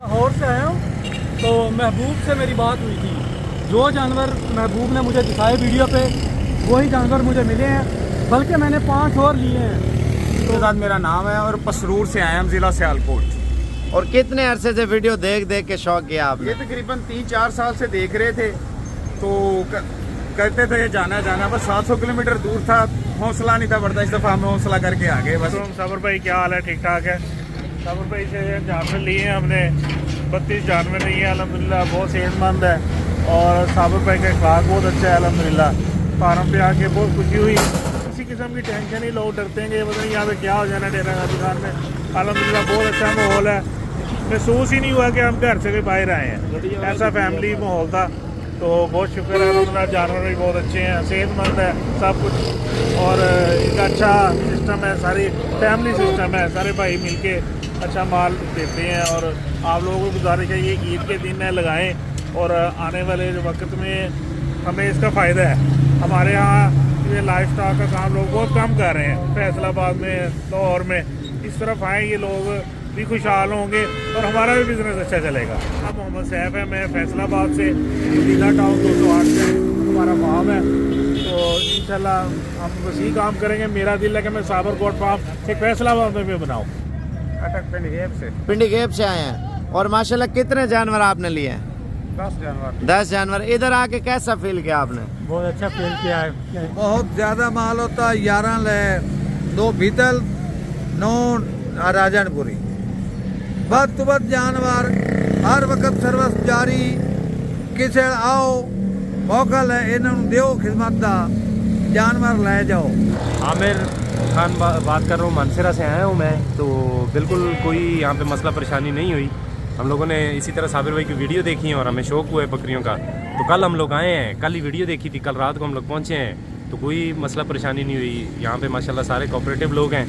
लाहौर से आया हूँ तो महबूब से मेरी बात हुई थी। जो जानवर महबूब ने मुझे दिखाए वीडियो पे वही जानवर मुझे मिले हैं, बल्कि मैंने 5 और लिए हैं। तो साथ मेरा नाम है और पसरूर से आए हम, ज़िला सियालकोट। और कितने अरसे से वीडियो देख देख के शौक किया आपने? ये तकरीबन 3-4 साल से देख रहे थे, तो कहते थे जाना बस 700 किलोमीटर दूर था, हौसला नहीं था बढ़ता। इस दफ़ा हम हौसला करके आ गए बस। साबर भाई क्या हाल है? ठीक ठाक है। साबर भाई से जानवर लिए हैं हमने, 32 जानवर लिए हैं अल्हम्दुलिल्लाह। बहुत सेहतमंद है और साबर भाई का अखलाक बहुत अच्छा है अल्हम्दुलिल्लाह। फार्म पे आके बहुत खुशी हुई, किसी किस्म की टेंशन नहीं। लोग डरते हैं कि पता नहीं यहाँ पे क्या हो जाना डेरा गाजी खान में। अल्हम्दुलिल्लाह बहुत अच्छा माहौल है, महसूस ही नहीं हुआ कि हम घर से भी बाहर आए हैं। ऐसा फैमिली माहौल था, तो बहुत शुक्र है अल्हम्दुलिल्लाह। जानवर भी बहुत अच्छे हैं, सेहतमंद है सब कुछ, और एक अच्छा सिस्टम है, सारी फैमिली सिस्टम है। सारे भाई मिलके अच्छा माल देते हैं। और आप लोगों को गुजारिश है ये ईद के दिन लगाएं, और आने वाले वक्त में हमें इसका फ़ायदा है। हमारे यहाँ ये लाइफ स्टॉक का काम लोग बहुत कम कर रहे हैं, फैसलाबाद में, लाहौर में। इस तरफ आए ये लोग भी खुशहाल होंगे और हमारा भी बिज़नेस अच्छा चलेगा। अब मोहम्मद सैफ है, मैं फैसलाबाद से, मदीना टाउन 208 से हमारा फार्म है। तो इंशाल्लाह हम बस यही काम करेंगे। मेरा दिल है कि मैं साबरकोट फार्म एक फैसलाबाद में भी बनाऊँ। अटक पिंडी गेप से आए हैं। और माशाल्लाह कितने जानवर आपने लिए हैं? 10 जानवर। इधर आके कैसा फील किया आपने? बहुत अच्छा फील किया है। बहुत ज़्यादा माल होता है। 11 ले 2 भीतल 9 राजनपुरी बद तो बद जानवर हर वक्त सर्विस जारी। किसे आओ मौका ले इन्होंने दो खिदमत दा जानवर ले जाओ। आमिर खान बात कर रहा हूँ, मानसरा से आया हूँ मैं। तो बिल्कुल कोई यहाँ पे मसला परेशानी नहीं हुई। हम लोगों ने इसी तरह साबिर भाई की वीडियो देखी है और हमें शौक हुआ है बकरियों का, तो कल हम लोग आए हैं। कल ही वीडियो देखी थी, कल रात को हम लोग पहुँचे हैं, तो कोई मसला परेशानी नहीं हुई। यहाँ पे माशाल्लाह सारे कोऑपरेटिव लोग हैं।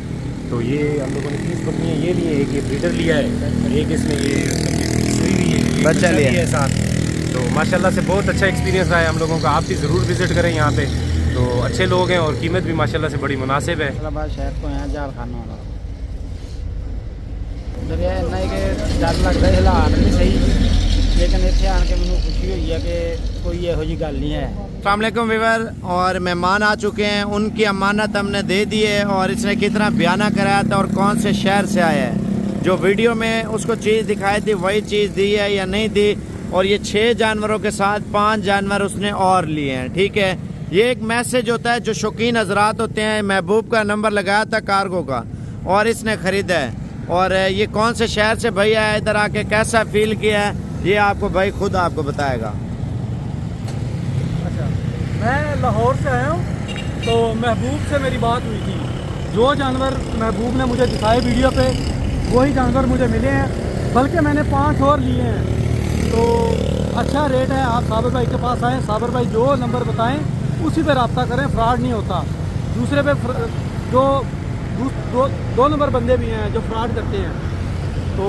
तो ये हम लोगों ने 30 बकरियाँ ये लिए, एक ये ब्रीडर लिया है और एक इसमें ये सुई हुई है, बच्चा लिया है साथ। तो माशाल्लाह से बहुत अच्छा एक्सपीरियंस रहा है हम लोगों का। आप भी ज़रूर विज़िट करें यहाँ पे, तो अच्छे लोग हैं और कीमत भी माशाल्लाह से बड़ी मुनासिब है। शहर को यहाँ जाल खाना वाला दरिया नहीं कि डर लगता है हालात नहीं सही, लेकिन इतने आन के मैंने खुशी हुई है कि कोई यहो जी गल नहीं है। अस्सलाम वालेकुम वीवर। और मेहमान आ चुके हैं, उनकी अमानत हमने दे दी है। और इसने कितना बयाना कराया था और कौन से शहर से आया है, जो वीडियो में उसको चीज़ दिखाई थी वही चीज़ दी है या नहीं दी। और ये 6 जानवरों के साथ 5 जानवर उसने और लिए हैं। ठीक है, ये एक मैसेज होता है जो शौकीन हजरात होते हैं। महबूब का नंबर लगाया था कार्गो का और इसने ख़रीदा है। और ये कौन से शहर से भैया है, इधर आके कैसा फील किया है, ये आपको भाई खुद आपको बताएगा। अच्छा, मैं लाहौर से आया हूँ तो महबूब से मेरी बात हुई थी। जो जानवर महबूब ने मुझे दिखाए वीडियो पे वही जानवर मुझे मिले हैं, बल्कि मैंने 5 और लिए हैं। तो अच्छा रेट है। आप साबिर भाई के पास आएँ, साबिर भाई जो नंबर बताएं उसी पे रब्ता करें, फ्रॉड नहीं होता। दूसरे पे दो नंबर बंदे भी हैं जो फ्रॉड करते हैं। तो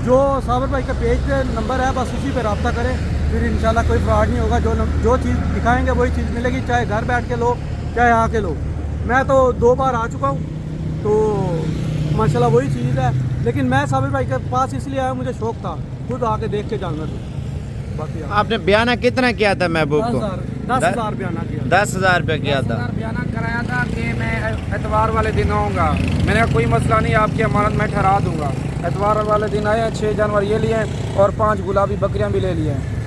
जो साबिर भाई के पेज पे नंबर है बस उसी पे रब्ता करें, फिर इंशाल्लाह कोई फ्रॉड नहीं होगा। जो चीज़ दिखाएंगे वही चीज़ मिलेगी, चाहे घर बैठ के लो चाहे आके लो। मैं तो 2 बार आ चुका हूँ, तो माशाल्लाह वही चीज़ है। लेकिन मैं साबिर भाई के पास इसलिए आया, मुझे शौक था खुद आके देख के जानवर। बाकी आपने बयाना कितना किया था महबूब को? 10,000 बयाना किया। 10,000 रुपये किया था। बयाना कराया था कि मैं एतवार वाले दिन आऊँगा। मैंने कहा कोई मसला नहीं, आपकी अमानत मैं ठहरा दूँगा। एतवार वाले दिन आए हैं, 6 जानवर ये लिए हैं और 5 गुलाबी बकरियाँ भी ले लिए हैं।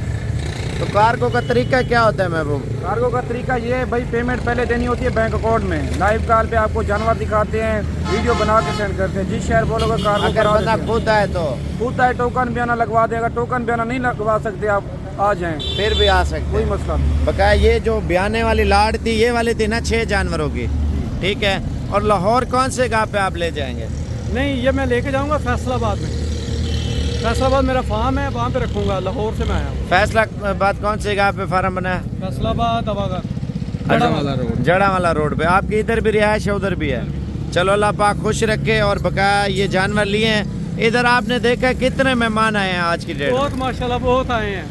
तो कार्गो का तरीका क्या होता है महबूब? कार्गो का तरीका ये है भाई, पेमेंट पहले देनी होती है बैंक अकाउंट में। लाइव कॉल पे आपको जानवर दिखाते हैं, वीडियो बना के सेंड करते हैं। जिस शहर बोलोगे कार्गो अगर बंदा खुद आए तो खुद आए, टोकन बयाना लगवा देगा। टोकन बयाना नहीं लगवा सकते आप, आ जाएं फिर भी आ सकते कोई हैं। मसला नहीं। बकाया ये जो बयाने वाली लाड़ थी ये वाली थी ना 6 जानवरों की, ठीक है। और लाहौर कौन से गाँव पे आप ले जाएंगे? नहीं, ये मैं लेके जाऊंगा फैसलाबाद में। फैसलाबाद मेरा फार्म है, वहाँ पे रखूंगा। लाहौर से मैं आया हूँ। फैसलाबाद कौन से गाँव पे फार्म बना है? फैसलाबाद अवागर जड़ा वाला रोड पे। आपकी इधर भी रिहाइश है उधर भी है। चलो अल्लाह पाक खुश रखे। और बकाया ये जानवर लिए हैं। इधर आपने देखा कितने मेहमान आए हैं आज की डेट? बहुत माशाल्लाह बहुत आए हैं,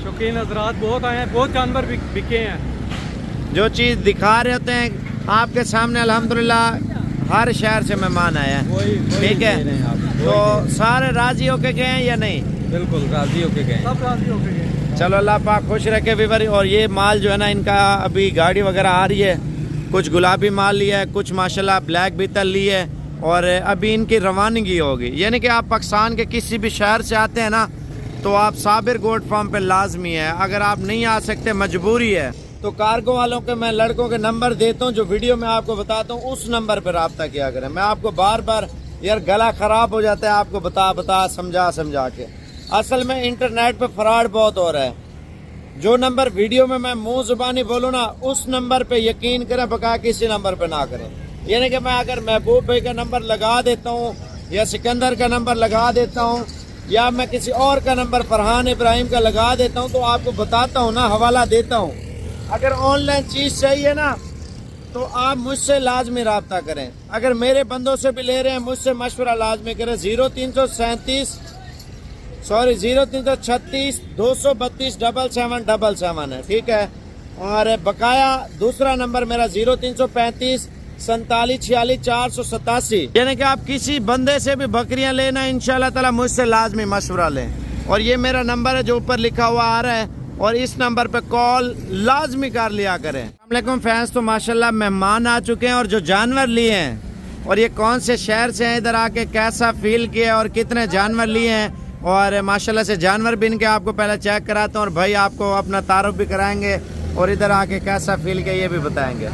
शौकीन हजरात बहुत आए हैं, बहुत जानवर बिके हैं। जो चीज़ दिखा रहे होते हैं आपके सामने अल्हम्दुलिल्लाह हर शहर से मेहमान आए हैं, ठीक है। तो सारे राजी होके गए हैं या नहीं? बिल्कुल राजी होके गए। सब राजी होके गए। चलो अल्लाह पाक खुश रखे वीवर। और ये माल जो है ना, इनका अभी गाड़ी वगैरह आ रही है, कुछ गुलाबी माल लिया है, कुछ माशाल्लाह ब्लैक बीतल ली है, और अभी इनकी रवानगी होगी। यानी कि आप पाकिस्तान के किसी भी शहर से आते हैं ना, तो आप साबिर गोट फार्म पे लाजमी है। अगर आप नहीं आ सकते, मजबूरी है, तो कार्गो वालों के मैं लड़कों के नंबर देता हूँ, जो वीडियो में आपको बताता हूँ, उस नंबर पर रब्ता किया करें। मैं आपको बार बार यार गला ख़राब हो जाता है आपको बता समझा के। असल में इंटरनेट पे फ्रॉड बहुत हो रहा है। जो नंबर वीडियो में मैं मुंह जुबानी बोलूँ ना, उस नंबर पे यकीन करें, बका किसी नंबर पे ना करें। यानी कि मैं अगर महबूब भाई का नंबर लगा देता हूँ, या सिकंदर का नंबर लगा देता हूँ, या मैं किसी और का नंबर फरहान इब्राहिम का लगा देता हूँ, तो आपको बताता हूँ ना, हवाला देता हूँ। अगर ऑनलाइन चीज़ चाहिए ना, तो आप मुझसे लाजमी रब्ता करें। अगर मेरे बंदों से भी ले रहे हैं, मुझसे मशवरा लाजमी करें। 0336 232 777 है, ठीक है। और बकाया दूसरा नंबर मेरा 0335 47 46 487। यानी कि आप किसी बंदे से भी बकरियां लेना, इंशाल्लाह ताला मुझसे लाजमी मशवरा लें। और ये मेरा नंबर है जो ऊपर लिखा हुआ आ रहा है, और इस नंबर पे कॉल लाजमी कर लिया करें। अस्सलाम वालेकुम फैंस, तो माशाल्लाह मेहमान आ चुके हैं, और जो जानवर लिए हैं, और ये कौन से शहर से हैं, इधर आके कैसा फील किया और कितने जानवर लिए हैं, और माशाल्लाह से जानवर भी इनके आपको पहले चेक कराता हूँ, और भाई आपको अपना तारुफ भी कराएंगे, और इधर आके कैसा फील किया ये भी बताएंगे।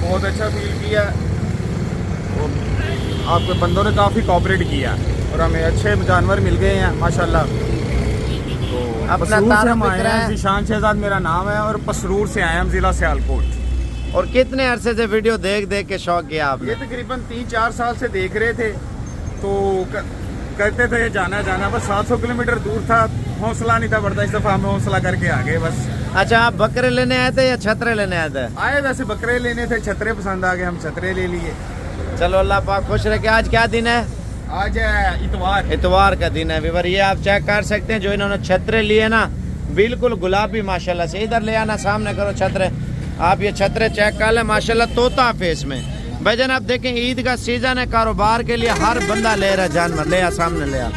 बहुत अच्छा फील किया, आपके बंदों ने काफ़ी कोऑपरेट किया, और हमें अच्छे जानवर मिल गए हैं माशाल्लाह। तो अपना पसरूर से तारुफ हम भी आए हैं, कराएं। ज़ीशान शहजाद मेरा नाम है, और पसरूर से आए हम, ज़िला सियालकोट। और कितने अरसे से वीडियो देख देख के शौक किया आपने? ये तकरीबन 3-4 साल से देख रहे थे, तो कहते थे जाना, बस 700 किलोमीटर दूर था, हौसला नहीं था बढ़ता। इस दफ़ा हमें हौसला करके आ गए बस। अच्छा, आप बकरे लेने आए थे या छतरे लेने आए थे? आए वैसे बकरे लेने थे, छतरे पसंद आ गए, हम छतरे ले लिए। चलो अल्लाह पाक खुश रखे। आज क्या दिन है? आज है इतवार का दिन है वीवर। ये आप चेक कर सकते हैं, जो इन्होंने छतरे लिए ना, बिल्कुल गुलाबी माशाल्लाह से। इधर ले आना, सामने करो छतरे। आप ये छतरे चेक कर लें, माशाल्लाह तोता फेस में। भाईजान आप देखें, ईद का सीजन है, कारोबार के लिए हर बंदा ले रहा है जानवर। ले आ, सामने ले आ,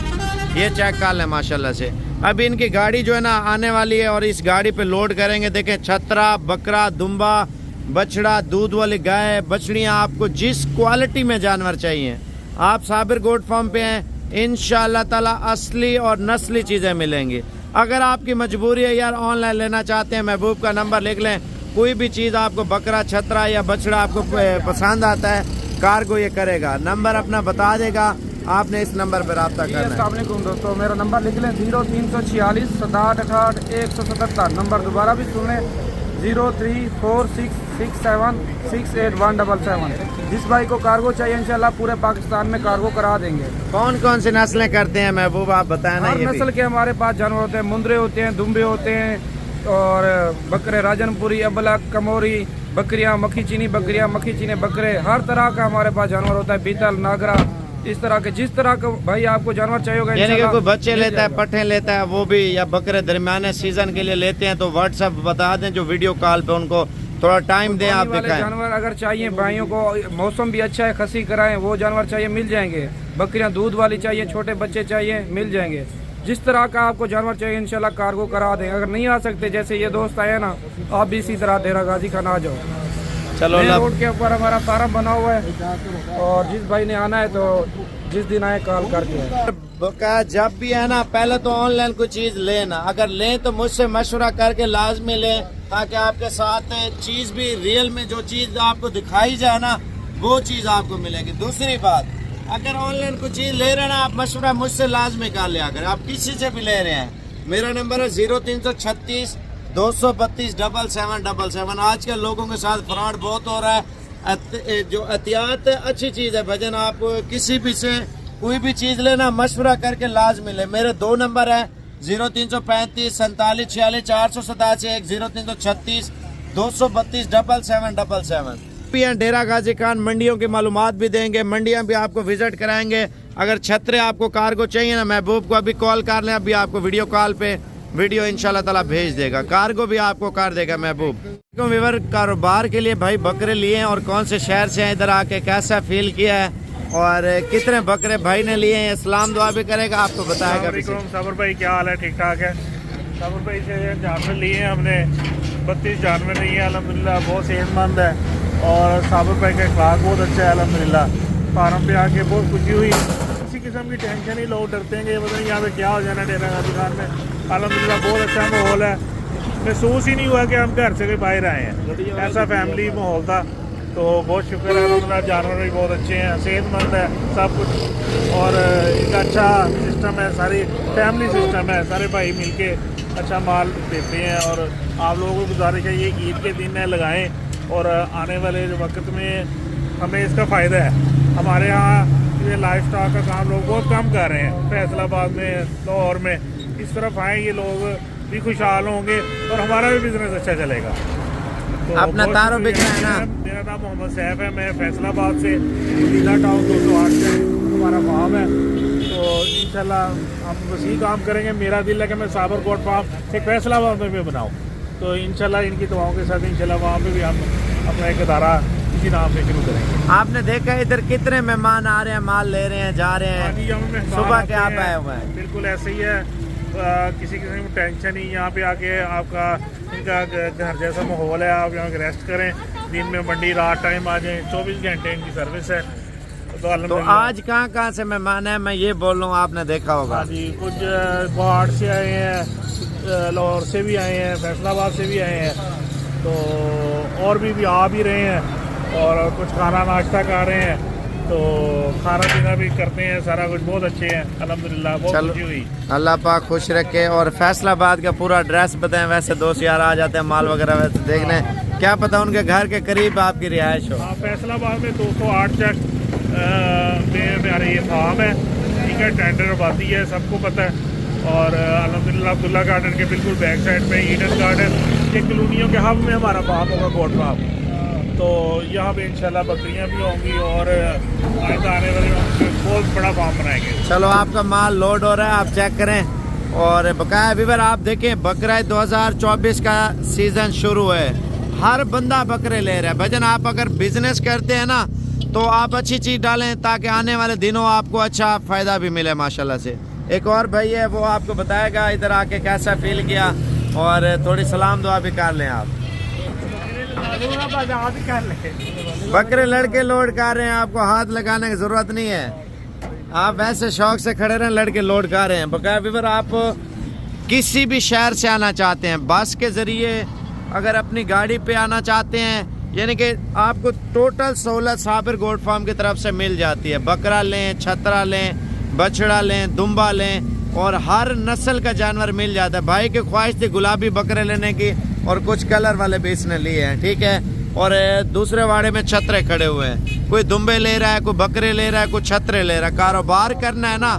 ये चेक कर लें माशाल्लाह से। अभी इनकी गाड़ी जो है ना आने वाली है, और इस गाड़ी पे लोड करेंगे। देखें, छतरा, बकरा, दुम्बा, बछड़ा, दूध वाली गाय, बछड़ियाँ, आपको जिस क्वालिटी में जानवर चाहिए, आप साबिर गोट फार्म पे हैं, इंशाअल्लाह ताला असली और नस्ली चीज़ें मिलेंगी। अगर आपकी मजबूरी है यार, ऑनलाइन लेना चाहते हैं, महबूब का नंबर लिख लें। कोई भी चीज़ आपको, बकरा, छतरा या बछड़ा आपको पसंद आता है, कार्गो ये करेगा। नंबर अपना बता देगा, आपने इस नंबर पर रब्ता करना है। अस्सलाम वालेकुम दोस्तों, मेरा नंबर लिख लें 0346 67 177। नंबर दोबारा भी सुन लें 0346676877। जिस भाई को कार्गो चाहिए, इंशाल्लाह पूरे पाकिस्तान में कार्गो करा देंगे। कौन कौन सी नस्लें करते हैं महबूब, आप बताएं ना। हर ये नस्ल के हमारे पास जानवर होते हैं। मुंदरे होते हैं, दुम्बे होते हैं, और बकरे राजनपुरी, अबलक, कमोरी, बकरियां, मक्खी चीनी बकरियां, मक्खी चीनी बकरे, हर तरह का हमारे पास जानवर होता है। बीतल, नागरा, इस तरह के जिस तरह का भाई आपको जानवर चाहिए होगा, यानी कि इंशाल्लाह कोई बच्चे मिल लेता है, जाएगा। पट्टे लेता है, वो भी, या बकरे दरमियाने सीजन के लिए लेते हैं, तो व्हाट्सएप बता दें, जो वीडियो कॉल पे उनको थोड़ा टाइम दें, आप पानी वाले दिखाएं। जानवर अगर चाहिए भाइयों को, मौसम भी अच्छा है, खसी कराएं, वो जानवर चाहिए मिल जाएंगे। बकरियां दूध वाली चाहिए, छोटे बच्चे चाहिए, मिल जाएंगे। जिस तरह का आपको जानवर चाहिए, इंशाल्लाह कार्गो करा दें। अगर नहीं आ सकते, जैसे ये दोस्त आए ना, आप भी इसी तरह देरा गाजी खाना आ जाओ। चलो मेन अल्लाह, रोड के ऊपर हमारा फार्म बना हुआ है, और जिस भाई ने आना है तो जिस दिन आए कॉल करके। जब भी है ना, पहले तो ऑनलाइन कोई चीज लेना, अगर लें तो मुझसे मशवरा करके लाजमी लें, ताकि आपके साथ चीज भी रियल में जो चीज आपको दिखाई जाए ना, वो चीज आपको मिलेगी। दूसरी बात, अगर ऑनलाइन कोई चीज ले रहे हैं ना, आप मशवरा मुझसे लाजमी कर लिया करें। आप किसी से भी ले रहे हैं, मेरा नंबर है 0336 232 7777। आजकल लोगों के साथ फ्रॉड बहुत हो रहा है। जो एहतियात अच्छी चीज़ है भजन, आप किसी भी से कोई भी चीज़ लेना, मशवरा करके लाजमी ले। मेरे 2 नंबर है 0335 47 46 487, 0336 232 7777। डेरा गाजी खान मंडियों की मालूमात भी देंगे, मंडियां भी आपको विजिट कराएंगे। अगर छतरे आपको कार्गो चाहिए ना, महबूब को अभी कॉल कर लें, अभी आपको वीडियो कॉल पे वीडियो इंशाल्लाह ताला भेज देगा, कार्गो भी आपको कर देगा महबूब। तो विवर कारोबार के लिए भाई बकरे लिए हैं और कौन से शहर से हैं, इधर आके कैसा फील किया है और कितने बकरे भाई ने लिए हैं, इस्लाम दुआ भी करेगा, आपको बताएगा। साबर भाई क्या हाल है? ठीक ठाक है। साबर भाई से जानवर लिए हैं हमने, 32 जानवर लिए हैं अल्हम्दुलिल्लाह, बहुत सेहतमंद है और साबर भाई का अखलाक बहुत अच्छा है अल्हम्दुलिल्लाह। फार्म पे आके बहुत खुशी हुई, किसी किस्म की टेंशन ही, लोग डरते हैं कि पता नहीं यहाँ पे क्या हो जाना डेरा गाजी खान में। अल्हम्दुलिल्लाह बहुत अच्छा माहौल है, महसूस ही नहीं हुआ कि हम घर से कोई बाहर आए हैं, ऐसा फैमिली माहौल था। तो बहुत शुक्र है अल्हम्दुलिल्लाह, जानवर भी बहुत अच्छे हैं, सेहतमंद है सब कुछ और एक अच्छा सिस्टम है, सारी फैमिली सिस्टम है, सारे भाई मिलके अच्छा माल देते हैं। और आप लोगों को गुजारिश है ये ईद के दिन लगाएं और आने वाले वक्त में हमें इसका फ़ायदा है। हमारे यहाँ ये लाइफ स्टॉक का काम लोग बहुत कम कर रहे हैं, फैसलाबाद में, लाहौर में, इस तरफ आए ये लोग भी खुशहाल होंगे और हमारा भी बिजनेस अच्छा चलेगा। तो अपना तारो बिकना है ना। मेरा नाम मोहम्मद सैफ है, मैं फैसलाबाद से लीला टाउन 208 से हमारा फार्म है। तो इंशाल्लाह हम वही काम करेंगे। मेरा दिल है कि मैं साबरकोट फार्म एक फैसलाबाद में भी बनाऊँ, तो इंशाल्लाह इनकी दुआओं के साथ इंशाल्लाह वहाँ पे भी हम अपना एक अदारा इसी नाम से शुरू करेंगे। आपने देखा इधर कितने मेहमान आ रहे हैं, माल ले रहे हैं, जा रहे हैं, सुबह के आप आए हुए हैं। बिल्कुल ऐसे ही है, किसी किस्म की टेंशन नहीं। यहाँ पे आके आपका इनका घर जैसा माहौल है, आप यहाँ रेस्ट करें, दिन में मंडी रात टाइम आ जाए, 24 घंटे इनकी सर्विस है। तो आज कहाँ से मेहमान है, मैं ये बोल रहा हूँ, आपने देखा होगा। हाँ जी, कुछ बाढ़ से आए हैं, लाहौर से भी आए हैं, फैसलाबाद से भी आए हैं, तो और भी आ भी रहे हैं और कुछ खाना नाश्ता कर रहे हैं, तो खाना पीना भी करते हैं, सारा कुछ बहुत अच्छे हैं अल्हम्दुलिल्लाह, बहुत खुशी हुई। अल्लाह पाक खुश रखे। और फैसलाबाद का पूरा एड्रेस बताएं, वैसे दोस्त यार आ जाते हैं माल वगैरह वैसे देखने, क्या पता उनके घर के करीब आपकी रिहाइश हो। हाँ, फैसलाबाद में 208 चक में मेरा ये फार्म है, ठीक है, टेंडर आबादी है, सबको पता है। और अल्हम्दुलिल्लाह अब्दुल्ला गार्डन के बिल्कुल बैक साइड पे ईडन गार्डन, एक कॉलोनियों के हब में हमारा फार्म होगा, गोट फार्म। तो यहाँ पे इंशाल्लाह बकरियाँ भी होंगी और आने वाले बहुत बड़ा फार्म बनाएंगे। चलो आपका माल लोड हो रहा है, आप चेक करें। और बकाया विवर आप देखें, बकरा 2024 का सीजन शुरू है, हर बंदा बकरे ले रहा है। भजन आप अगर बिजनेस करते हैं ना तो आप अच्छी चीज़ डालें ताकि आने वाले दिनों आपको अच्छा फ़ायदा भी मिले माशाल्लाह से। एक और भाई है, वो आपको बताएगा इधर आके कैसा फील किया और थोड़ी सलाम दुआ भी कर लें आप। बकरे लड़के लोड कर रहे हैं, आपको हाथ लगाने की ज़रूरत नहीं है, आप वैसे शौक से खड़े रहें, लड़के लोड कर रहे हैं। बकाया विवर आप किसी भी शहर से आना चाहते हैं, बस के ज़रिए अगर अपनी गाड़ी पे आना चाहते हैं, यानी कि आपको टोटल सहूलत साबिर गोट फार्म की तरफ से मिल जाती है। बकरा लें, छतरा लें, बछड़ा लें, दुम्बा लें और हर नस्ल का जानवर मिल जाता है। भाई की ख्वाहिश थी गुलाबी बकरे लेने की और कुछ कलर वाले भी इसने लिए हैं, ठीक है। और दूसरे वाड़े में छतरे खड़े हुए हैं, कोई दुम्बे ले रहा है, कोई बकरे ले रहा है, कोई छतरे ले रहा है। कारोबार करना है ना,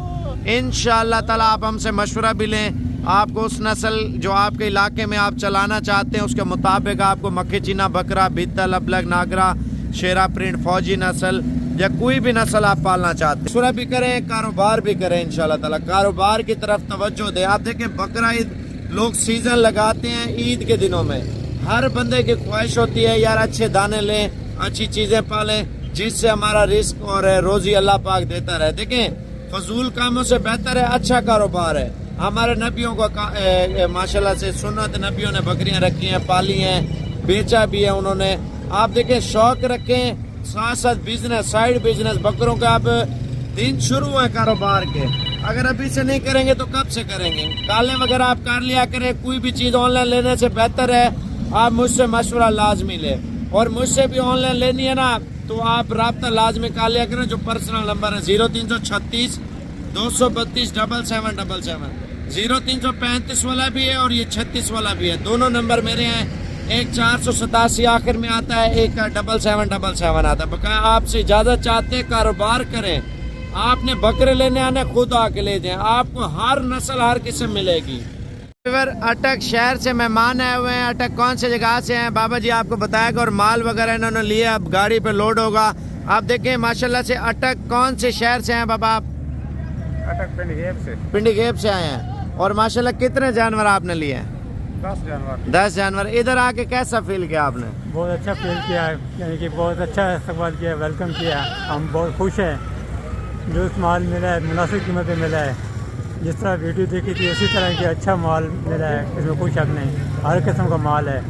इंशाअल्लाह ताला आप हमसे मशवरा भी लें, आपको उस नस्ल जो आपके इलाके में आप चलाना चाहते हैं उसके मुताबिक आपको मक्खी चीना बकरा, बीतल, अबलग, नागरा, शेरा प्रिंट, फौजी नस्ल या कोई भी नस्ल आप पालना चाहते हैं, मशवरा भी करें, कारोबार भी करें। इंशाल्लाह ताला कारोबार की तरफ तवज्जो दें। आप देखें बकरा ईद लोग सीजन लगाते हैं ईद के दिनों में, हर बंदे की ख्वाहिश होती है यार अच्छे दाने लें, अच्छी चीज़ें पालें, जिससे हमारा रिस्क और रोजी अल्लाह पाक देता रहे। देखें फजूल कामों से बेहतर है अच्छा कारोबार है। हमारे नबियों को माशाल्लाह से सुन्नत नबियों ने बकरियां रखी हैं, पाली हैं, बेचा भी है उन्होंने। आप देखें शौक रखें, साथ साथ बिजनेस, साइड बिजनेस, बकरों का अब दिन शुरू है कारोबार के, अगर अभी से नहीं करेंगे तो कब से करेंगे। काले वगैरह आप कर लिया करें, कोई भी चीज़ ऑनलाइन लेने से बेहतर है आप मुझसे मशवरा लाजमी लें। और मुझसे भी ऑनलाइन लेनी है ना तो आप राब्ता लाजमी कर लिया करें, जो पर्सनल नंबर है 0336 232 7777, 0335 वाला भी है और ये 36 वाला भी है, दोनों नंबर मेरे हैं। एक 487 आखिर में आता है, एक 7777 आता है। बकाया आपसे इजाज़त चाहते हैं, कारोबार करें, आपने बकरे लेने आने खुद आके ले जाएं, आपको हर नस्ल हर किस्म मिलेगी। अटक शहर से मेहमान आए हुए हैं, अटक कौन से जगह से हैं बाबा जी आपको बताएगा, और माल वगैरह इन्होंने लिए, अब गाड़ी पे लोड होगा। आप देखें माशाल्लाह से अटक कौन से शहर से हैं बाबा आप? अटक पिंडी गेप से पिंडी गेप से आए हैं। और माशाल्लाह कितने जानवर आपने लिए हैं? 10 जानवर। 10 जानवर। इधर आके कैसा फील किया आपने? बहुत अच्छा फील किया है, यानी कि बहुत अच्छा इस्तेमाल किया, वेलकम किया। हम बहुत खुश हैं, जो माल मिला है मुनासिब कीमत में मिला है। जिस तरह वीडियो देखी थी उसी तरह की अच्छा माल मिला है, इसमें कोई शक नहीं, हर किस्म का माल है।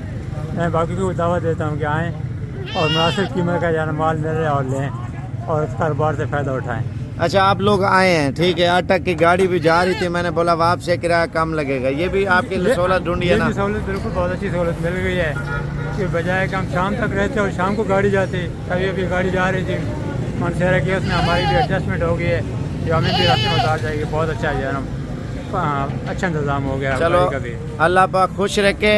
मैं बाकी को दावा देता हूँ कि आएँ और मुनासिब कीमत का जाना माल मिले और लें और इस कारोबार से फ़ायदा उठाएँ। अच्छा, आप लोग आए हैं, ठीक है। अटक की गाड़ी भी जा रही थी, मैंने बोला वापस किराया कम लगेगा। ये भी आपके लिए सहूलत ढूंढी है ना? सहूलत बिल्कुल बहुत अच्छी सहूलत मिल गई है कि बजाय कि हम शाम तक रहते और शाम को गाड़ी जाते, कभी अभी गाड़ी जा रही थी मनसेरा की, उसमें हमारी भी एडजस्टमेंट हो गई है कि हमें भी रास्ते में उतार जाएगी। बहुत अच्छा है यार, अच्छा इंतज़ाम हो गया। चलो का भी अल्लाह पाक खुश रखे।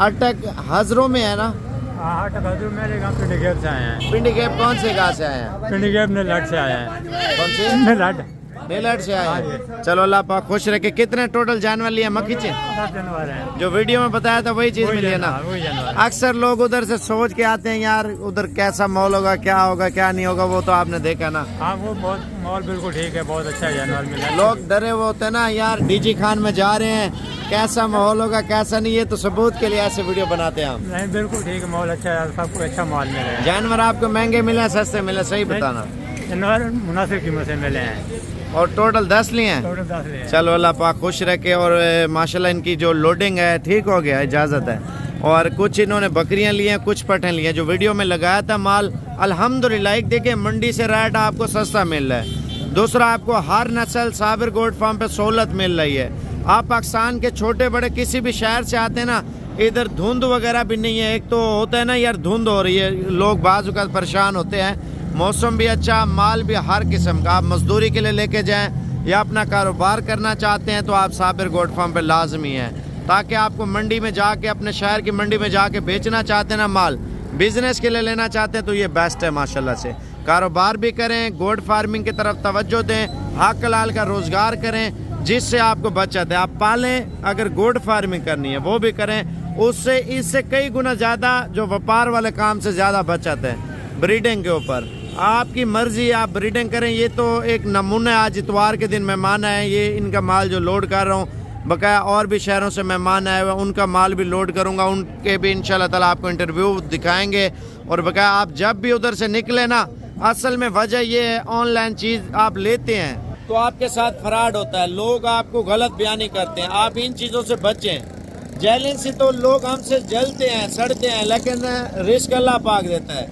अटक हजरों में है ना? हाँ, अटक हजूर मेरे गाँव पिंडी गेप से आए हैं। पिंडी गेप कौन से गाँव से आए हैं? पिंडी गेप ने लट से आए हैं। कौन से? लट नीलट से आए हैं। चलो अल्लाह पाक खुश रखे। कितने टोटल जानवर लिए मक्खीचे? 10 जानवर हैं। जो वीडियो में बताया था वही चीज़ मिली है ना? वही जानवर। अक्सर लोग उधर से सोच के आते हैं यार उधर कैसा मॉल होगा, क्या होगा क्या नहीं होगा, वो तो आपने देखा ना। हाँ, वो बहुत मॉल बिल्कुल ठीक है, बहुत अच्छा जानवर मिला। लोग डरे हुए होते हैं ना यार, डीजी खान में जा रहे हैं, कैसा माहौल होगा कैसा नहीं, है तो सबूत के लिए ऐसे वीडियो बनाते हैं हम। नहीं, बिल्कुल ठीक है, मॉल अच्छा है, सबको अच्छा माल मिला है। जानवर आपको महंगे मिले सस्ते मिले, सही बताना। जानवर मुनासिब कीमत से मिले हैं और टोटल 10 लिए हैं। टोटल 10 लिए हैं। चलो अल्लाह पाक खुश रखे। और माशाल्लाह इनकी जो लोडिंग है ठीक हो गया, इजाज़त है। और कुछ इन्होंने बकरियां ली हैं, कुछ पठन लिए हैं। जो वीडियो में लगाया था माल अल्हम्दुलिल्लाह, एक देखिए मंडी से रेट आपको सस्ता मिल रहा है। दूसरा, आपको हर नस्ल साबिर गोट फार्म पे सहूलत मिल रही है। आप पाकिस्तान के छोटे बड़े किसी भी शहर से आते हैं ना, इधर धुंध वगैरह भी नहीं है। एक तो होता है ना यार धुंध हो रही है, लोग बाज़ औक़ात परेशान होते हैं। मौसम भी अच्छा, माल भी हर किस्म का। आप मजदूरी के लिए लेके जाएं या अपना कारोबार करना चाहते हैं तो आप साबिर गोट फार्म पे लाजमी हैं, ताकि आपको मंडी में जाके, अपने शहर की मंडी में जाके बेचना चाहते हैं ना माल, बिजनेस के लिए लेना चाहते हैं तो ये बेस्ट है माशाल्लाह से। कारोबार भी करें, गोट फार्मिंग की तरफ तवज्जो दें, हक हलाल का रोज़गार करें जिससे आपको बचत है। आप पालें, अगर गोट फार्मिंग करनी है वो भी करें, उससे इससे कई गुना ज़्यादा जो व्यापार वाले काम से ज़्यादा बचत है। ब्रीडिंग के ऊपर आपकी मर्जी, आप ब्रीडिंग करें। ये तो एक नमूना है, आज इतवार के दिन मेहमान आए, ये इनका माल जो लोड कर रहा हूँ, बकाया और भी शहरों से मेहमान आए हुए, उनका माल भी लोड करूँगा, उनके भी इंशाल्लाह ताला आपको इंटरव्यू दिखाएंगे। और बकाया आप जब भी उधर से निकले ना, असल में वजह ये है ऑनलाइन चीज़ आप लेते हैं तो आपके साथ फ्रॉड होता है, लोग आपको गलत बयानी करते हैं। आप इन चीज़ों से बचें। जैलिन से तो लोग हमसे जलते हैं, सड़ते हैं, लेकिन रिस्क अल्लाह पाक देता है।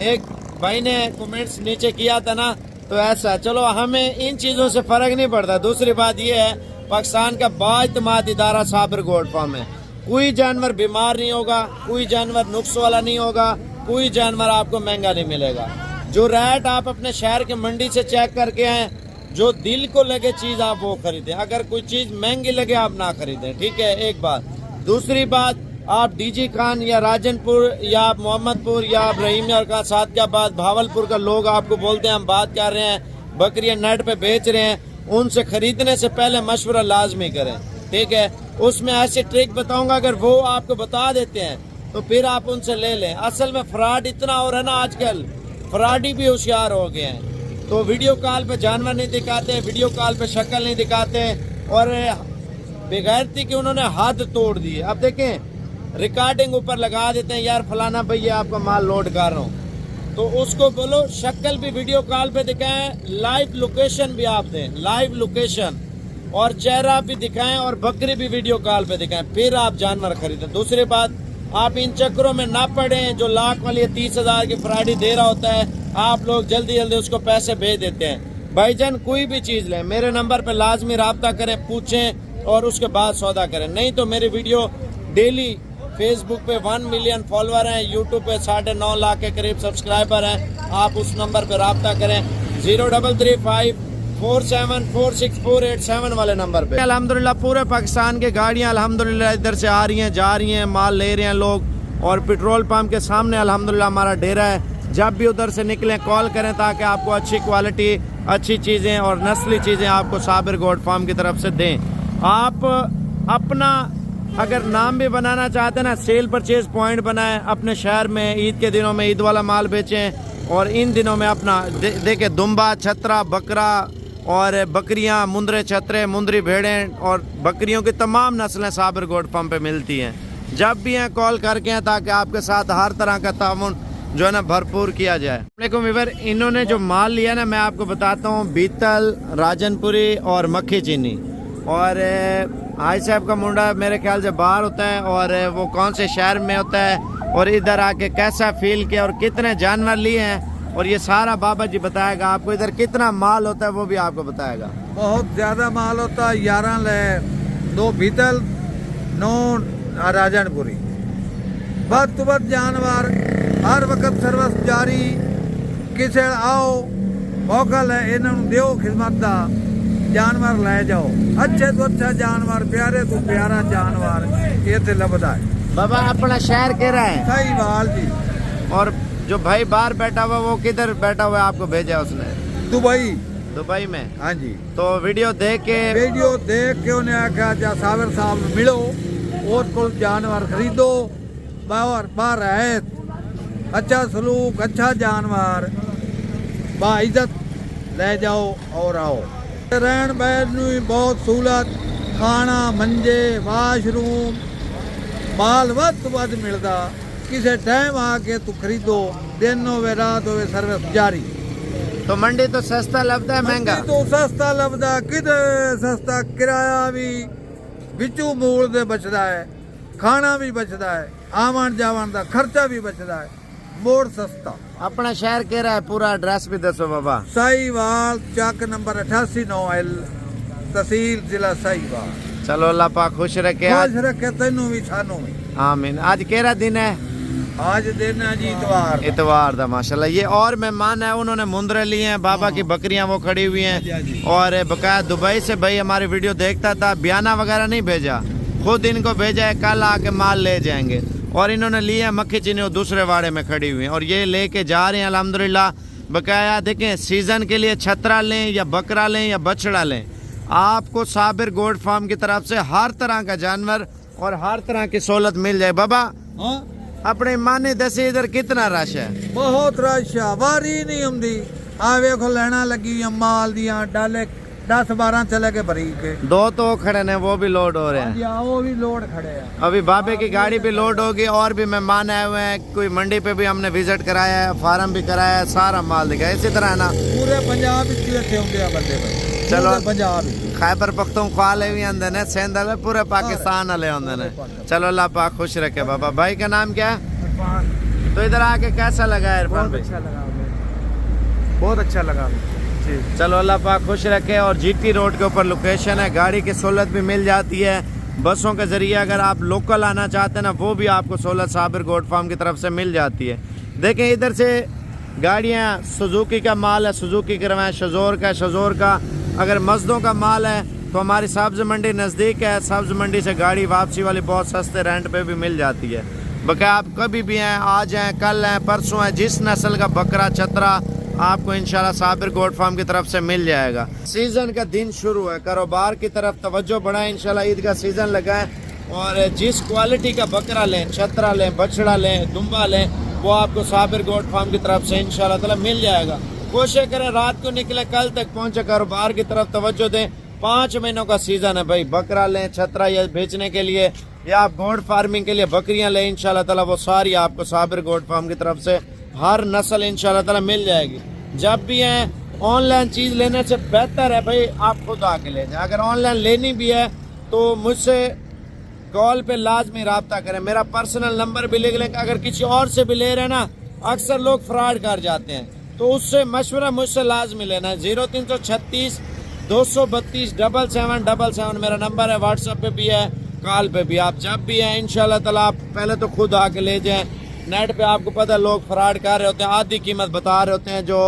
एक भाई ने कमेंट्स नीचे किया था ना, तो ऐसा चलो हमें इन चीज़ों से फ़र्क नहीं पड़ता। दूसरी बात यह है, पाकिस्तान का बाइतमाद इदारा साबिर गोट फार्म है। कोई जानवर बीमार नहीं होगा, कोई जानवर नुक्स वाला नहीं होगा, कोई जानवर आपको महंगा नहीं मिलेगा। जो रेट आप अपने शहर के मंडी से चेक करके आए, जो दिल को लगे चीज़ आप वो खरीदें। अगर कोई चीज़ महंगी लगे आप ना खरीदें, ठीक है, एक बात। दूसरी बात, आप डीजी खान या राजनपुर या आप मोहम्मदपुर या आप रहीमिया का सादकाबाद भावलपुर का लोग आपको बोलते हैं हम बात कर रहे हैं, बकरियां नेट पे बेच रहे हैं, उनसे खरीदने से पहले मशवरा लाजमी करें, ठीक है। उसमें ऐसे ट्रिक बताऊंगा, अगर वो आपको बता देते हैं तो फिर आप उनसे ले लें। असल में फ्रॉड इतना हो रहा है ना आजकल, फ्रॉडी भी होशियार हो गए हैं। तो वीडियो कॉल पे जानवर नहीं दिखाते, वीडियो कॉल पे शक्ल नहीं दिखाते, और बेगैरती के उन्होंने हाथ तोड़ दिए। अब देखें, रिकॉर्डिंग ऊपर लगा देते हैं, यार फलाना भैया आपका माल लोड कर रहा हूँ, तो उसको बोलो शक्ल भी वीडियो कॉल पे दिखाएं, लाइव लोकेशन भी आप दें, लाइव लोकेशन, और चेहरा भी दिखाएं, और बकरी भी वीडियो कॉल पे दिखाएं, फिर आप जानवर खरीदें। दूसरी बात, आप इन चक्करों में ना पड़ें। जो लाख वाली 30,000 की फ्राडी दे रहा होता है, आप लोग जल्दी जल्दी उसको पैसे भेज देते हैं। भाईजान कोई भी चीज़ लें, मेरे नंबर पे लाजमी रब्ता करें, पूछें और उसके बाद सौदा करें। नहीं तो मेरी वीडियो डेली फेसबुक पे 1 मिलियन फॉलोअर हैं, यूट्यूब पे 9.5 लाख के करीब सब्सक्राइबर हैं। आप उस नंबर पे रब्ता करें 0335 474648 वाले नंबर पे। अल्हम्दुलिल्लाह पूरे पाकिस्तान के गाड़ियाँ अल्हम्दुलिल्लाह इधर से आ रही हैं, जा रही हैं, माल ले रहे हैं लोग। और पेट्रोल पंप के सामने अल्हम्दुलिल्लाह हमारा डेरा है। जब भी उधर से निकलें कॉल करें, ताकि आपको अच्छी क्वालिटी, अच्छी चीज़ें और नस्ली चीज़ें आपको साबिर गोट फार्म की तरफ से दें। आप अपना अगर नाम भी बनाना चाहते हैं ना, सेल परचेज पॉइंट बनाएं अपने शहर में। ईद के दिनों में ईद वाला माल बेचें, और इन दिनों में अपना देखें दुम्बा, छतरा, बकरा, और बकरियां, मुंदरे छतरे, मुंदरी भेड़ें और बकरियों की तमाम नस्लें साबिर गोट फार्म पे मिलती हैं। जब भी हैं कॉल करके हैं ताकि आपके साथ हर तरह का ताउन जो है ना भरपूर किया जाए। देखो विवर, इन्होंने जो माल लिया ना मैं आपको बताता हूँ, बीतल, राजनपुरी और मक्खी चीनी। और हाई साहब का मुंडा मेरे ख्याल से बाहर होता है और वो कौन से शहर में होता है और इधर आके कैसा फील किया और कितने जानवर लिए हैं और ये सारा बाबा जी बताएगा आपको। इधर कितना माल होता है वो भी आपको बताएगा। बहुत ज़्यादा माल होता है। 11 ले 2 बीतल 9 राजनपुरी। बद तो बद जानवर हर वक्त सर्विस जारी। किसे आओ मौका ले इन्होंने दो खिदमत का जानवर ले जाओ। अच्छे तो अच्छा जानवर, प्यारे तो प्यारा जानवर ये तो लभदा है। बाबा अपना शहर कह रहा है सही बाल जी। और जो भाई बाहर बैठा हुआ वो किधर बैठा हुआ है आपको भेजा उसने? दुबई। दुबई में? हाँ जी। तो वीडियो देख के उन्हें आख्या जा साबिर साहब मिलो और को जानवर खरीदो। बाहर है अच्छा सलूक, अच्छा जानवर, बाइज्जत ले जाओ और आओ। रहन बैठ बहुत सहूलत, खाना, मंजे, वाशरूम, माल वद मिलता। किसी टाइम आके तू खरीदो, दिन होवे रात होवे सर्विस जारी। तो मंडी तो सस्ता लगता है महंगा? तो सस्ता लगता, किधे सस्ता, किराया भी बिचू मूल दे बचदा है, खाना भी बचदा है, आवन जावन का खर्चा भी बचदा है, मोड़ सस्ता। अपना शहर कह रहा है, पूरा एड्रेस भी दसो बाबा। साहिवाल, चक नंबर 88 तहसील जिला साहिवाल। चलो अल्लाह पाक खुश रखे। खुश रखे तेनू भी सानू भी। आमीन। आज केरा दिन है? आज दिन है जी इतवार। इतवार दा माशाल्लाह। ये और मेहमान है, उन्होंने मुंदरे लिए हैं, बाबा की बकरियां वो खड़ी हुई हैं और बकाया दुबई से भाई हमारी वीडियो देखता था, बयाना वगैरह नहीं भेजा, खुद इनको भेजा है, कल आके माल ले जाएंगे। और इन्होंने लिए मक्खी चीनी और दूसरे वाड़े में खड़ी हुई हैं और ये लेके जा रहे हैं अल्हम्दुलिल्लाह। बकाया देखें, सीजन के लिए छतरा लें या बकरा लें या बछड़ा लें, आपको साबिर गोट फार्म की तरफ से हर तरह का जानवर और हर तरह की सहूलत मिल जाए। बाबा अपने माने दसे इधर कितना रश है? बहुत रश है, वारी नहीं आती। आ वेखो लेना लगी माल दिया डाले 10-12 चले के भरी के। 2 तो खड़े हैं, वो भी लोड हो रहे हैं। वो भी लोड खड़े हैं। अभी बाबे की गाड़ी भी लोड होगी और भी मेहमान आए हुए हैं। कोई मंडी पे भी हमने विजिट कराया है, फार्म भी कराया है, सारा माल दिखा। इसी तरह है ना पूरे पंजाब होंगे बंदे भाई। चलो पंजाब खैबर पख्तूनख्वा वाले भी आंदे ने, सिंध वाले, पूरे पाकिस्तान वाले आंदे ने। चलो अल्लाह पाक खुश रखे। बाबा भाई का नाम क्या है? तो इधर आके कैसा लगा इरफान भाई? अच्छा लगा हमें, बहुत अच्छा लगा जी। चलो अल्लाह पाक खुश रखे। और जीटी रोड के ऊपर लोकेशन है, गाड़ी की सहूलत भी मिल जाती है। बसों के जरिए अगर आप लोकल आना चाहते हैं ना, वो भी आपको सहूलत साबिर गोट फार्म की तरफ से मिल जाती है। देखें इधर से गाड़ियाँ, सुजुकी का माल है, सुजुकी करवाएं, शजोर का। अगर मजदों का माल है तो हमारी सब्ज मंडी नज़दीक है, सब्ज मंडी से गाड़ी वापसी वाली बहुत सस्ते रेंट पे भी मिल जाती है। बकाया आप कभी भी हैं, आज हैं, कल हैं, परसों हैं, जिस नस्ल का बकरा चतरा आपको इंशाल्लाह साबिर गोट फार्म की तरफ से मिल जाएगा। सीजन का दिन शुरू है, कारोबार की तरफ तवज्जो बढ़ाएं। इंशाल्लाह ईद का सीजन लगा है और जिस क्वालिटी का बकरा लें, चतरा लें, बछड़ा लें, दुम्बा लें, वो आपको साबिर गोट फार्म की तरफ से इंशाल्लाह ताला मिल जाएगा। कोशिश करें रात को निकले, कल तक पहुंचे, कारोबार की तरफ तवज्जो दें। 5 महीनों का सीजन है भाई, बकरा लें, छतरा या बेचने के लिए या आप गोट फार्मिंग के लिए बकरियां लें, इंशाल्लाह ताला वो सारी आपको साबिर गोट फार्म की तरफ से हर नस्ल इंशाल्लाह ताला मिल जाएगी। जब भी हैं ऑनलाइन चीज़ लेने से बेहतर है भाई आप खुद आके ले जाएं। अगर ऑनलाइन लेनी भी है तो मुझसे कॉल पे लाजमी रब्ता करें, मेरा पर्सनल नंबर भी लिख लें। अगर किसी और से भी ले रहे हैं ना, अक्सर लोग फ्रॉड कर जाते हैं, तो उससे मशवरा मुझसे लाजमी लेना है। 0336 232 7777 मेरा नंबर है, व्हाट्सएप पे भी है, कॉल पे भी। आप जब भी हैं इंशाल्लाह ताला आप पहले तो खुद आके ले जाएं। नेट पे आपको पता है लोग फ्रॉड कर रहे होते हैं, आधी कीमत बता रहे होते हैं। जो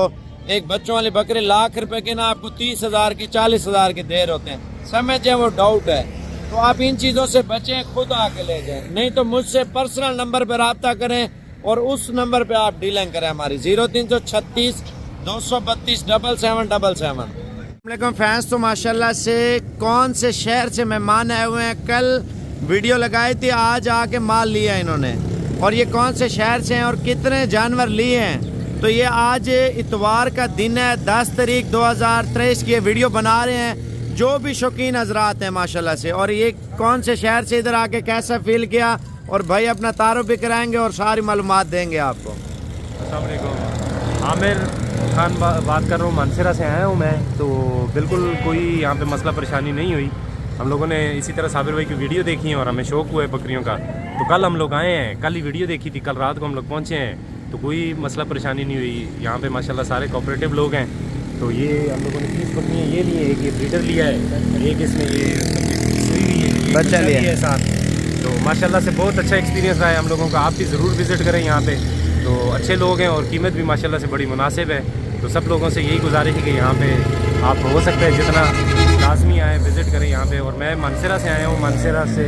एक बच्चों वाली बकरी लाख रुपए की ना आपको 30,000 की 40,000 की दे रहे होते हैं, समझे, वो डाउट है। तो आप इन चीज़ों से बचें, खुद आके ले जाएं। नहीं तो मुझसे पर्सनल नंबर पे रब्ता करें और उस नंबर पे आप डीलिंग करें हमारी 0336 232 7777। फैंस तो माशाल्लाह से कौन से शहर से मेहमान आए हुए हैं, कल वीडियो लगाई थी, आज आके माल लिया इन्होंने। और ये कौन से शहर से हैं और कितने जानवर लिए हैं तो ये आज इतवार का दिन है, 10 तारीख 2023 की ये वीडियो बना रहे हैं। जो भी शौकीन हजरात हैं माशाल्लाह से, और ये कौन से शहर से इधर आके कैसा फील किया, और भाई अपना तारुफ भी कराएंगे और सारी मालूमात देंगे आपको। अस्सलाम वालेकुम, आमिर खान बात कर रहा हूँ, मानसरा से आया हूँ मैं। तो बिल्कुल कोई यहाँ पे मसला परेशानी नहीं हुई। हम लोगों ने इसी तरह साबिर भाई की वीडियो देखी है और हमें शौक़ हुआ है बकरियों का। तो कल हम लोग आए हैं, कल ही वीडियो देखी थी, कल रात को हम लोग पहुँचे हैं। तो कोई मसला परेशानी नहीं हुई। यहाँ पे माशाल्लाह सारे कोऑपरेटिव लोग हैं। तो ये हम लोगों ने 30 बकरियाँ ये लिए, एक ये ब्रीडर लिया है, एक इसमें ये बच्चा लिया है साथ। तो माशाल्लाह से बहुत अच्छा एक्सपीरियंस रहा है हम लोगों का। आप भी ज़रूर विज़िट करें यहाँ पे। तो अच्छे लोग हैं और कीमत भी माशाल्लाह से बड़ी मुनासिब है। तो सब लोगों से यही गुजारिश है कि यहाँ पे आप हो सकता है जितना लाजमी आए विज़िट करें यहाँ पे। और मैं मानसरा से आया हूँ, मानसरा से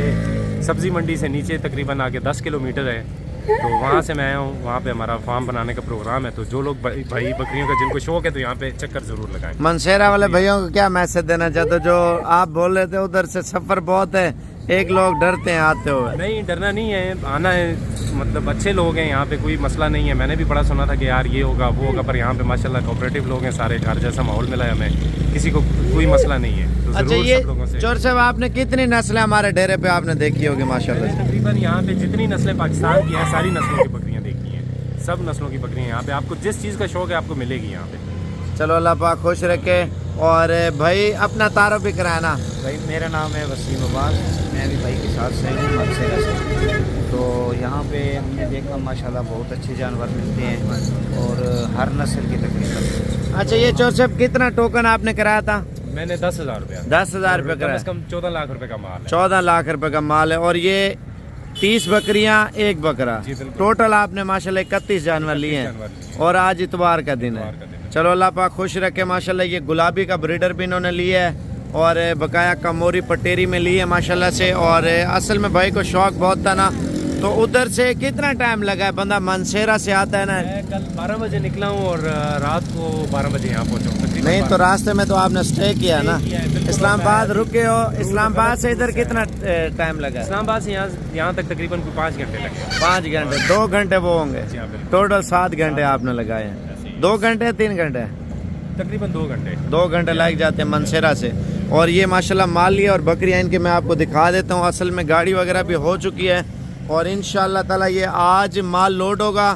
सब्ज़ी मंडी से नीचे तकरीबन आगे 10 किलोमीटर है। तो वहाँ से मैं आया हूँ, वहाँ पे हमारा फार्म बनाने का प्रोग्राम है। तो जो लोग भाई बकरियों का जिनको शौक है तो यहाँ पे चक्कर ज़रूर लगाएं। मनसेरा वाले भाइयों को क्या मैसेज देना चाहते हो? जो आप बोल रहे थे उधर से सफ़र बहुत है, एक लोग डरते हैं आते हुए। नहीं, डरना नहीं है, आना है। मतलब अच्छे लोग हैं यहाँ पे, कोई मसला नहीं है। मैंने भी बड़ा सुना था कि यार ये होगा वो होगा, पर यहाँ पे माशाल्लाह कोऑपरेटिव लोग हैं सारे, घर जैसा माहौल मिला है हमें, किसी को कोई मसला नहीं है। तो अच्छा, ज़रूर ये सब लोगों से चोर साहब आपने कितनी नस्लें हमारे डेरे पे आपने देखी होगी माशाल्लाह से? तकरीबन यहाँ पे जितनी नस्लें पाकिस्तान की हैं सारी नस्लों की बकरियाँ देखी हैं, सब नस्लों की बकरियाँ यहाँ पे। आपको जिस चीज़ का शौक है आपको मिलेगी यहाँ पे। चलो अल्लाह पाक खुश रखे। और भाई अपना तारुफ भी कराना। भाई मेरा नाम है वसीम अब्बास, मैं भी भाई के साथ से हूँ मनसेरा से। तो यहाँ पे हमने देखा माशाल्लाह बहुत अच्छे जानवर मिलते हैं और हर नस्ल की तकरीबन। अच्छा, ये चोर साहब कितना टोकन आपने कराया था? मैंने 10,000 रुपया। 10,000 रुपये कम कराया। से कम 14 लाख रुपए का माल है। 14 लाख रुपए का माल है। और ये 30 बकरियां, एक बकरा, जी, बिल्कुल। टोटल आपने माशाल्लाह 31 जानवर लिए हैं। और आज इतवार का दिन है। चलो अल्लाह पाक खुश रखे माशाल्लाह। ये गुलाबी का ब्रीडर भी इन्होंने लिया है और बकाया कमोरी पटेरी में ली है माशाल्लाह से। और असल में भाई को शौक बहुत था ना, तो उधर से कितना टाइम लगा है? बंदा मनसेरा से आता है ना। मैं कल 12 बजे निकला हूँ और रात को 12 बजे यहाँ पहुँचा हूँ। नहीं तो रास्ते में तो आपने स्टे किया ना, इस्लामाबाद रुके हो। इस्लामाबाद से इधर कितना टाइम लगा? इस्लामाबाद से यहाँ तक तकरीबन 5 घंटे लगे। 5 घंटे, 2 घंटे वो होंगे। टोटल 7 घंटे आपने लगाए हैं। 2 घंटे 3 घंटे? तकरीबन 2 घंटे। 2 घंटे लग जाते हैं मनसेरा से। और ये माशाल्लाह माल लिया और बकरियाँ इनके मैं आपको दिखा देता हूँ। असल में गाड़ी वगैरह भी हो चुकी है और इंशाअल्लाह ताला ये आज माल लोड होगा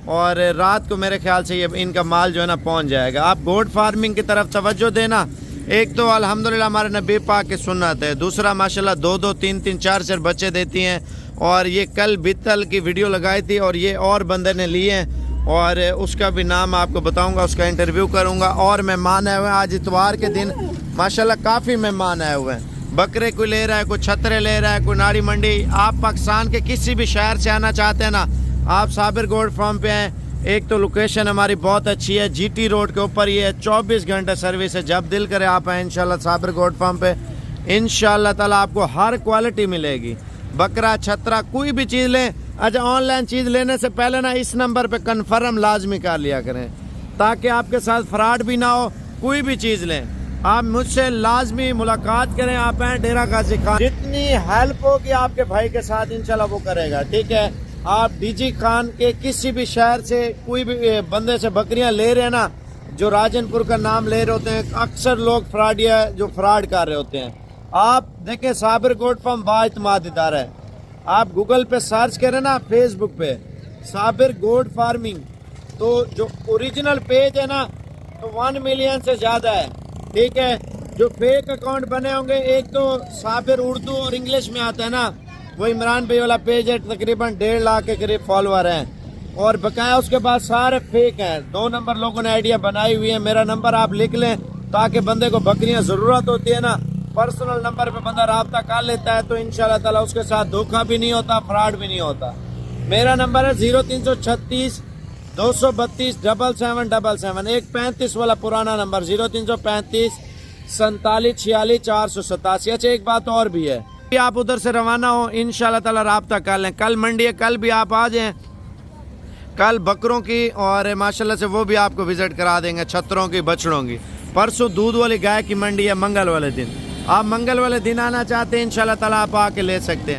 और रात को मेरे ख्याल से ये इनका माल जो है ना पहुँच जाएगा। आप गोट फार्मिंग की तरफ तवज्जो देना। एक तो अल्हम्दुलिल्लाह हमारे नबी पाक की सुन्नत है, दूसरा माशाल्लाह 2-2, 3-3, 4-4 बच्चे देती हैं। और ये कल बितल की वीडियो लगाई थी और ये और बंदे ने लिए हैं और उसका भी नाम आपको बताऊंगा, उसका इंटरव्यू करूंगा। और मेहमान आए हुए हैं आज इतवार के दिन माशाल्लाह, काफ़ी मेहमान आए हुए हैं। बकरे कोई ले रहा है, कोई छतरे ले रहा है, कोई नाड़ी मंडी। आप पाकिस्तान के किसी भी शहर से आना चाहते हैं ना, आप साबिर गोट फार्म पे हैं। एक तो लोकेशन हमारी बहुत अच्छी है, GT रोड के ऊपर ही है, 24 घंटे सर्विस है। जब दिल करे आप आए इंशाल्लाह साबिर गोट फार्म पे। इंशाल्लाह ताला आपको हर क्वालिटी मिलेगी, बकरा छतरा कोई भी चीज़ लें। अच्छा, ऑनलाइन चीज़ लेने से पहले ना इस नंबर पे कन्फर्म लाजमी कर लिया करें ताकि आपके साथ फ्रॉड भी ना हो। कोई भी चीज़ लें आप मुझसे लाजमी मुलाकात करें। आप हैं डेरा गाजी खान, जितनी हेल्प होगी आपके भाई के साथ इंशाल्लाह वो करेगा, ठीक है। आप DG खान के किसी भी शहर से कोई भी बंदे से बकरियां ले रहे हैं ना, जो राजनपुर का नाम ले रहे होते हैं, अक्सर लोग फ्रॉडिया जो फ्रॉड कर रहे होते हैं। आप देखें साबिर गोट फार्म बाइतमाद इदारा है। आप गूगल पे सर्च करें ना, फेसबुक पे साबिर गोट फार्मिंग, तो जो ओरिजिनल पेज है ना तो 1 मिलियन से ज़्यादा है, ठीक है। जो फेक अकाउंट बने होंगे, एक तो साबिर उर्दू और इंग्लिश में आता है ना, वो इमरान भाई वाला पेज है, तकरीबन 1.5 लाख के करीब फॉलोअर हैं। और बकाया उसके बाद सारे फेक हैं। 2 नंबर लोगों ने आइडिया बनाई हुई है। मेरा नंबर आप लिख लें ताकि बंदे को बकरियां ज़रूरत होती है ना, पर्सनल नंबर पे बंदा रब्ता कर लेता है तो इंशाल्लाह ताला उसके साथ धोखा भी नहीं होता, फ्रॉड भी नहीं होता। मेरा नंबर है 0336 232 7777, एक 35 वाला पुराना नंबर 0335 47 46 487। अच्छा, एक बात और भी है, आप उधर से रवाना हो इंशाल्लाह ताला रब्ता कर लें। कल मंडी है, कल भी आप आ जाएं। कल बकरों की और माशाल्लाह से वो भी आपको विजिट करा देंगे, छतरों की, बछड़ों की। परसों दूध वाली गाय की मंडी है मंगल वाले दिन। आप मंगल वाले दिन आना चाहते हैं इंशाल्लाह ताला आप आके ले सकते हैं।